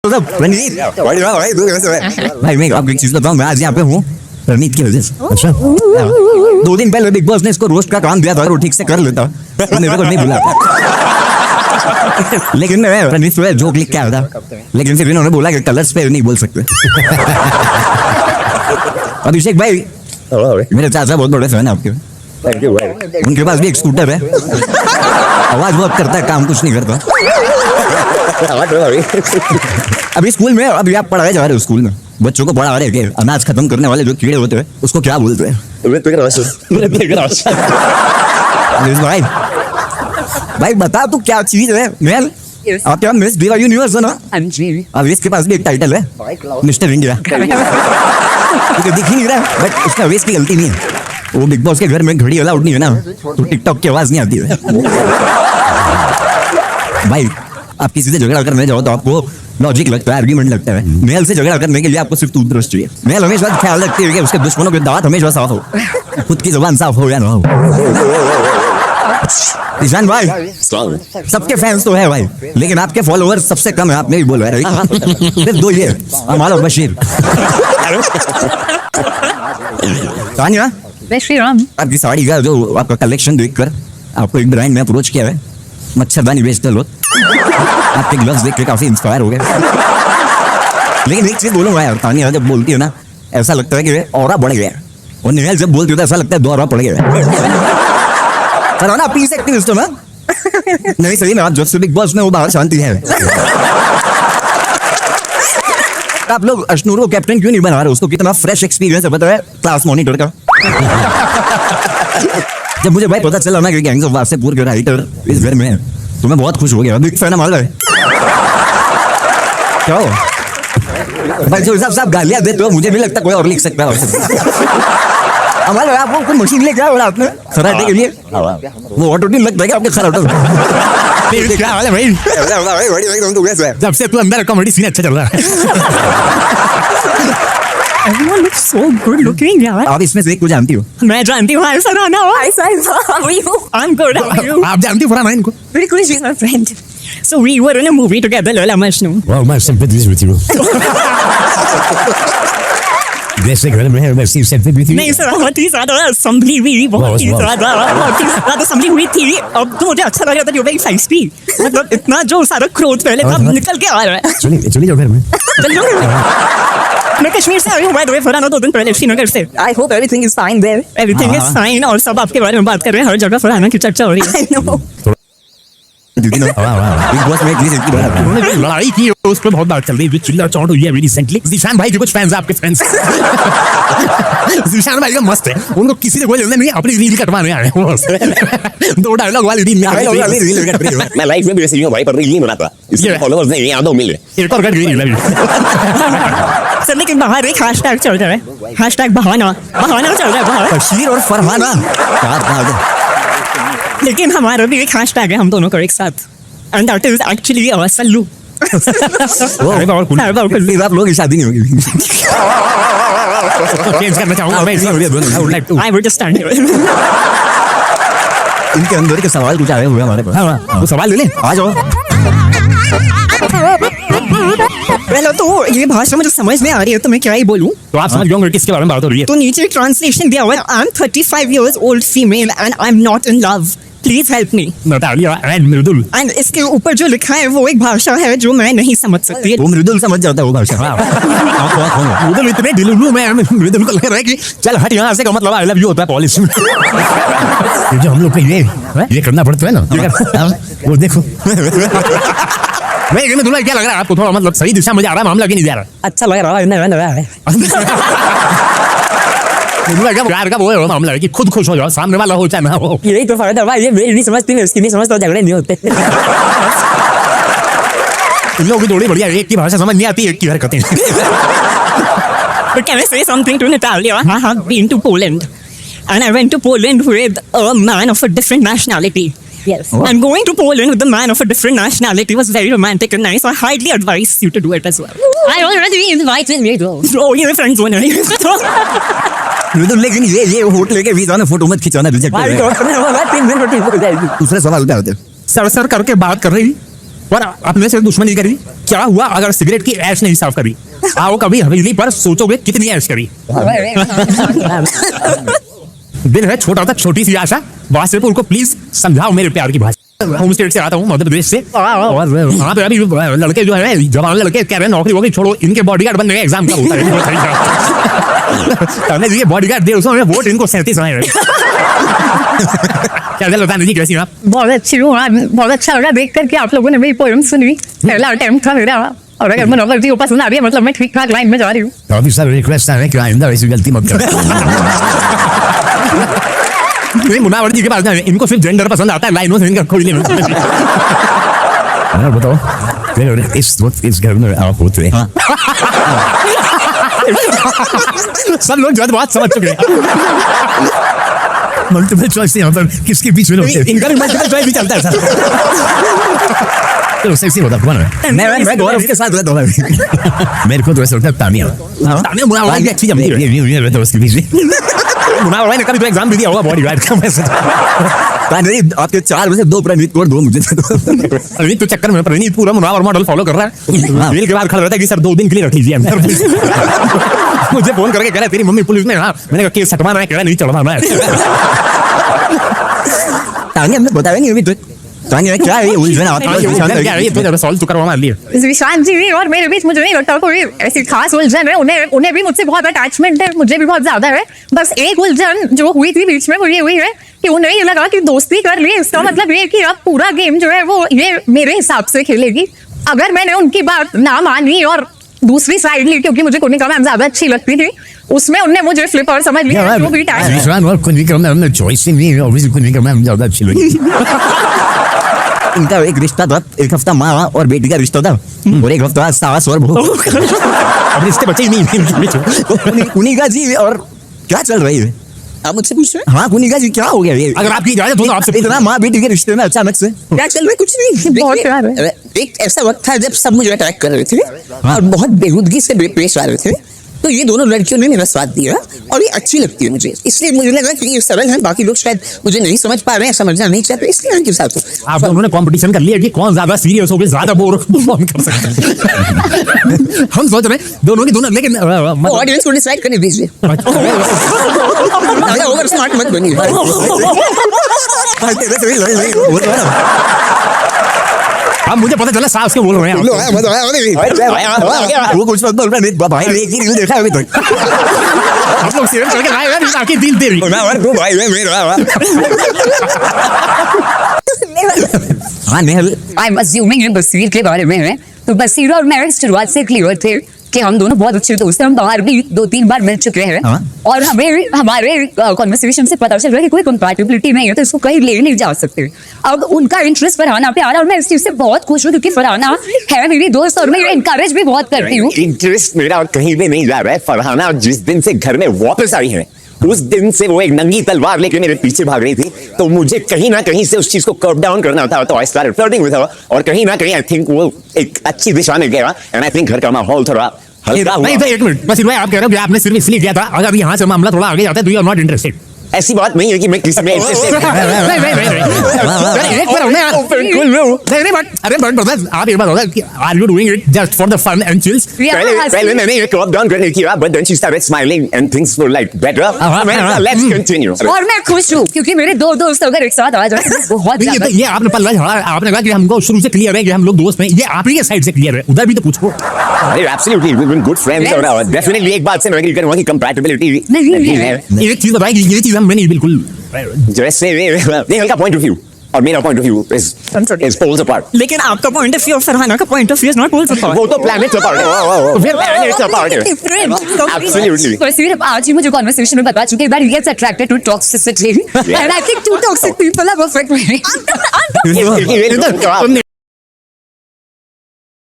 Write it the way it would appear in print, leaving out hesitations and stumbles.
मतलब रणजीत भाई तू कैसे है भाई? मैं आपको एक चीज बताऊं, मैं आज यहाँ पे हूँ रणजीत की वजह से। अच्छा 2 दिन पहले बिग बॉस ने इसको रोस्ट का काम दिया था और वो ठीक से कर लेता, मेरे को नहीं बुला। लेकिन मैं रणजीत पे जोक लिख के आया था, लेकिन फिर इन्होंने बोला कि कलर्स पे नहीं बोल सकते। अभिषेक भाई मेरे चाचा बहुत बड़े फैन है आपके। थैंक यू भाई। उनके पास भी एक स्कूटर है, आवाज बहुत करता है, काम कुछ नहीं करता। अभी स्कूल में अभी आप पढ़ाए जा रहे हो, स्कूल में बच्चों को पढ़ा रहे हैं अनाज खत्म करने वाले जो कीड़े होते हैं उसको क्या बोलते हैं? भाई बता तू क्या चीज है? मेल आप क्या मिस डिवा यूनिवर्स है ना? अब इसके पास भी एक टाइटल है मिस्टर इंडिया। तुझे दिख ही नहीं रहा, बट उसका वेस्ट की गलती नहीं है। वो बिग बॉस के घर में घड़ी अलाउड नहीं है ना, तो टिकटॉक की आवाज नहीं आती है। भाई आप किसी से झगड़ा करने जाओ तो आपको लॉजिक लगता है, आर्गुमेंट लगता है। मेल से झगड़ा करने के लिए आपको सिर्फ टूथब्रश चाहिए। मेल हमेशा ख्याल रखती है कि उसके दुश्मनों के दांत हमेशा साफ हो, खुद की जुबान साफ हो या ना हो। ईशान भाई सबके फैंस तो है भाई, लेकिन आपके फॉलोअर सबसे कम है। आपने भी बोला है सिर्फ 2 ये अमाल और बशीर। तानिया आपकी साड़ी का जो आपका कलेक्शन देखकर आपको एक ब्रांड में अप्रोच किया है, मच्छरदानी बेचते लोग। आपके ग्लव्स देख के काफी इंस्पायर हो गए। लेकिन एक चीज बोलूंगा यार, तानिया जब बोलती है ना ऐसा लगता है कि ऑरा बढ़ गया, और निहाल जब बोलती है तो ऐसा लगता है 2 ऑरा पड़ गया। ना प्लीज एक्टिविस्ट हो ना? नहीं सही में आप जब से बिग बॉस में वो बाहर शांति है। आप लोग अशनूर को कैप्टन क्यों नहीं बना रहे? उसको कितना फ्रेश एक्सपीरियंस है पता है क्लास मॉनिटर का। जब मुझे भाई पता चला ना कि गैंग्स ऑफ वासेपुर के राइटर इस घर में है तो मैं बहुत खुश हो गया। बिग फैन है मालूम है क्या हो भाई? जो हिसाब से आप गालियां देते हो मुझे भी लगता कोई और लिख सकता है। हमारे आपको कोई मशीन लेके आया आपने खराटे के लिए? वो ऑटो ट्यून लगता है क्या आपके खराटे? क्या हाल है भाई? जब से तू अंदर कॉमेडी सीन अच्छा चल रहा है। Everyone looks so good looking, यार। आप इसमें से एक को जानती हो? मैं जानती हूँ। Hi Sarana, hi Saifa, how are you? I'm good, how are you? आप जानती हो फरहान इनको? Pretty cool, she's my friend. So we were in a movie together, Lola Majnu. Well, my sympathies with you. जैसे घर में है वैसी sympathy with you. नहीं सर, बहुत ही ज्यादा assembly हुई, बहुत ही ज्यादा assembly हुई थी। अब तो मुझे अच्छा लग रहा था, you were very feisty. मतलब इतना जो सारा क्रोध पहले था निकल के आ रहा है। चलिए जाओ घर में। चलिए मैं कश्मीर से आई हूँ, by the way, फरहान 2 दिन पहले श्रीनगर से। I hope everything is fine there. Everything is fine और सब आपके बारे में बात कर रहे हैं, हर जगह फरहान की चर्चा हो रही है। I know. बिग बॉस में इतनी जिंदगी बना उन्होंने लड़ाई की उस पर बहुत बात चल रही है, चिल्ला चौंट हुई है रिसेंटली। जीशान भाई के कुछ फैंस आपके फैंस जीशान भाई का मस्त है, उनको किसी ने कोई लेना नहीं, अपनी रील कटवाने आए हैं। 2 डायलॉग वाली रील में रील कट रही है। मैं लाइफ में भी वैसे ही हूं भाई, पर रील नहीं बनाता, इसलिए फॉलोअर्स नहीं यादों मिल रहे। एक और कट गई रील। सर लेकिन बाहर एक हैशटैग चल रहा है, हैशटैग बहाना चल रहा है बाहर। बशीर और फरहाना क्या बात है। लेकिन हमारा भी एक हैशटैग है हम दोनों का एक साथ, and that is actually our Sallu. आप लोग की शादी नहीं होगी। चेंज करना चाहूंगा मैं, I would just stand here. इनके अंदर के सवाल कुछ आए हुए हमारे पास। वो सवाल ले लें, आ जाओ। पहले तो ये भाषा मुझे समझ में आ रही है तो मैं क्या ही बोलूं। तो आप समझ गए होंगे किसके बारे में बात हो रही है। तो नीचे ट्रांसलेशन दिया हुआ है, I am 35 years old female and I'm not in love. Please help me. Natalia and Mridul. And इसके ऊपर जो लिखा है वो एक भाषा है जो मैं नहीं समझ सकती। वो मृदुल समझ जाता है वो भाषा। मृदुल इतने ढिलुलू में मृदुल को लग रहा है कि चल हट यहाँ से, का मतलब आई लव यू होता है पॉलिश में। जो हम लोग को ये करना पड़ता है ना, वो देखो। मैं तुम्हें क्या लग रहा है आपको? थोड़ा मतलब सही दिशा में जा रहा है मामला कि नहीं जा रहा? अच्छा लग रहा है। प्यार का वो है मामला है कि खुद खुश हो जाओ, सामने वाला हो चाहे ना हो। यही तो फायदा भाई, ये मेरी नहीं समझती, मैं इसकी नहीं समझता, झगड़े नहीं होते। इन लोगों की थोड़ी बढ़िया, एक की भाषा समझ नहीं आती, एक की हरकतें। But can I say something to Natalia? I have been to Poland and I went to Poland with a man of a different nationality. Yes. Oh. And going to Poland with a man of a different nationality was very romantic and nice. I highly advise you to do it as well. I already invited me to. Oh, ये friend zone है। लेकिन ये hotel लेके visa में photo मत खिंचाना, reject कर दूसरे सवाल पे आते हैं। सर करके बात कर रही और अपने से दुश्मनी कर रही। क्या हुआ अगर सिगरेट की ऐश नहीं साफ करी? आओ कभी हवेली पर सोचोगे कितनी ऐश करी। दिल है छोटा था छोटी सी आशा, वासेपुर को प्लीज समझाओ मेरे प्यार की भाषा। होम स्टेट से आता हूँ मध्य प्रदेश से, और वहाँ पे अभी लड़के जो है जवान लड़के कह रहे हैं नौकरी वोकरी छोड़ो, इनके बॉडीगार्ड बनने का एग्जाम कब होता है? ये बॉडीगार्ड 150 में वोट इनको 37 आए। क्या चल बताने जी कैसी हैं आप? बहुत अच्छी हूँ, बहुत अच्छा लगा देख करके आप लोगों ने मेरी पोएम सुनी। पहला अटेम्प्ट था मेरा, और अगर मनोबल जी को पसंद आ रही है मतलब मैं ठीक ठाक लाइन में जा रही हूँ। काफी सारे रिक्वेस्ट है कि आइंदा ऐसी गलती मत कर। नहीं मुनावर जी के पास जाए, इनको सिर्फ जेंडर पसंद आता है, लाइनों से इनका कोई नहीं। बताओ इस वक्त इस घर में आप होते हैं। सब लोग जो बात समझ चुके हैं। मल्टीपल चॉइस यहाँ पर किसके बीच में होते हैं? इनका भी मल्टीपल चॉइस भी चलता है सर। तो सेक्सी होता कौन है? मैं गौरव के साथ रहता हूँ। मेरे को तो ऐसा लगता है तानिया मुनावर की अच्छी जमती है। ये तो उसके बीच मुनावर भाई ने कभी तो एग्जाम भी दिया होगा बॉडीगार्ड का। वैसे नहीं, आपके 4 में से 2 प्रणीत को और 2 मुझे। प्रणीत तो चक्कर में प्रणीत पूरा मुनावर मॉडल फॉलो कर रहा है। जेल के बाहर खड़ा रहता है कि सर 2 दिन के लिए रख लीजिए। मुझे फोन करके कह रहा है तेरी मम्मी पुलिस में। हाँ मैंने कहा केस हटवाना है, कह रहा नहीं चढ़वाना है। तानिया हमने बताया नहीं अभी तक। तानिया क्या है ये उलझन? आप क्या है ये तो सॉल्व तो करवा लिया। विशांत जी और मेरे बीच मुझे नहीं लगता कोई ऐसी खास उलझन है। उन्हें भी मुझसे बहुत अटैचमेंट है, मुझे भी बहुत ज्यादा है। बस एक उलझन जो हुई थी बीच में वो ये हुई है कि उन्हें ये लगा कि दोस्ती कर ली, इसका मतलब ये कि अब पूरा गेम जो है वो ये मेरे हिसाब से खेलेगी। अगर मैंने उनकी बात ना मानी और दूसरी साइड ली, क्योंकि मुझे कुनिका मैम ज्यादा अच्छी लगती थी, उसमें उनने मुझे फ्लिप और समझ लिया। जो भी टाइम चॉइस नहीं है, ऑब्वियसली कुनिका मैम ज्यादा अच्छी लगी। इनका एक रिश्ता था, एक हफ्ता माँ और बेटी का रिश्ता था, और एक हफ्ता सास और बहू। अब रिश्ते बचे ही नहीं। कुनिका जी और क्या चल रही है? आप मुझसे पूछ रहे हैं? हाँ कुनिका जी क्या हो गया ये? अगर आपकी इजाजत हो तो आपसे इतना माँ बेटी के रिश्ते में अचानक से क्या चल रहा है? कुछ नहीं, बहुत प्यार है। एक ऐसा वक्त था जब सब मुझे अटैक कर रहे थे और बहुत बेहूदगी से पेश आ रहे थे, तो ये दोनों लड़कियों ने मेरा साथ दिया और ये अच्छी लगती है मुझे, इसलिए मुझे लगा कि ये सरल है। बाकी लोग शायद मुझे नहीं समझ पा रहे हैं, समझना नहीं चाहते, इसलिए उनके साथ हूं। आप दोनों ने कंपटीशन कर लिया कि कौन ज्यादा सीरियस होकर ज्यादा बोर कर सकता है। हम सोच रहे हैं दोनों की दोनों, लेकिन ऑडियंस को डिसाइड करने दीजिए। ओवर स्मार्ट मत बनिए। अब मुझे पता चला सास के बोल रहे हैं। वो कुछ मत बोल रहा है भाई, एक ही रील देखा है अभी तक। आप लोग सीरियस करके लाए हैं ताकि दिल दे रही। हाँ नेहल, आई एम अज्यूमिंग इन बसीर के बारे में है, तो बसीर और मैं शुरुआत से क्लियर थे कि हम दोनों बहुत अच्छे दोस्त हैं। हम बाहर भी 2-3 बार मिल चुके हैं और हमें हमारे कॉन्वर्सेशन से पता चल रहा है कि कोई कंपैटिबिलिटी नहीं है, तो इसको कहीं ले नहीं जा सकते। अब उनका इंटरेस्ट फरहाना पे आ रहा है और मैं इस चीज से बहुत खुश हूँ, क्योंकि फरहाना है मेरी दोस्त और मैं इनकरेज भी बहुत करती हूँ। इंटरेस्ट मेरा कहीं भी नहीं जा रहा है। फरहाना जिस दिन से घर में वापस आई है उस दिन से वो एक नंगी तलवार लेके मेरे पीछे भाग रही थी, तो मुझे कहीं ना कहीं से उस चीज को कर्व डाउन करना था, तो I started flirting with her, और कहीं ना कहीं आई थिंक वो एक अच्छी दिशा में गया, एंड आई थिंक घर का माहौल थोड़ा हल्का हुआ। नहीं एक मिनट, बस भाई आप कह रहे हो कि आपने सिर्फ इसलिए किया था, अगर यहाँ से मामला थोड़ा आगे जाता है तो यू आर नॉट इंटरेस्टेड। ऐसी बात नहीं है कि मैं किसी में इंटरेस्टेड नहीं बट आप एक बात होता है कि are you doing it just for the fun and chills? पहले मैंने ये कर्व डाउन करने की, but then she started smiling and things were like better. Let's continue. और मैं खुश हूँ क्योंकि मेरे 2 दोस्त अगर एक साथ आ जाए बहुत ज्यादा। ये आपने पल्ला झाड़ा, आपने कहा कि हमको शुरू से क्लियर है कि हम लोग दोस्त हैं, ये आप ही के साइड से क्लियर है, उधर भी तो पूछो। अरे absolutely we been good friends, और डेफिनेटली एक बात से मैं एग्री करूंगा कि कंपैटिबिलिटी नहीं है। एक चीज बताइए कि ये चीज हम नहीं बिल्कुल जैसे नेहल का पॉइंट ऑफ व्यू और मेरा point of view is poles apart. लेकिन आपका पॉइंट ऑफ व्यू और फरहाना का point of view is not poles apart. वो तो प्लैनेट्स अपार्ट है। तो फिर प्लैनेट्स अपार्ट है। एब्सोल्युटली। पर सिर्फ आज ही मुझे कन्वर्सेशन में बता चुके that he gets attracted to toxicity and I think 2 toxic people are perfect.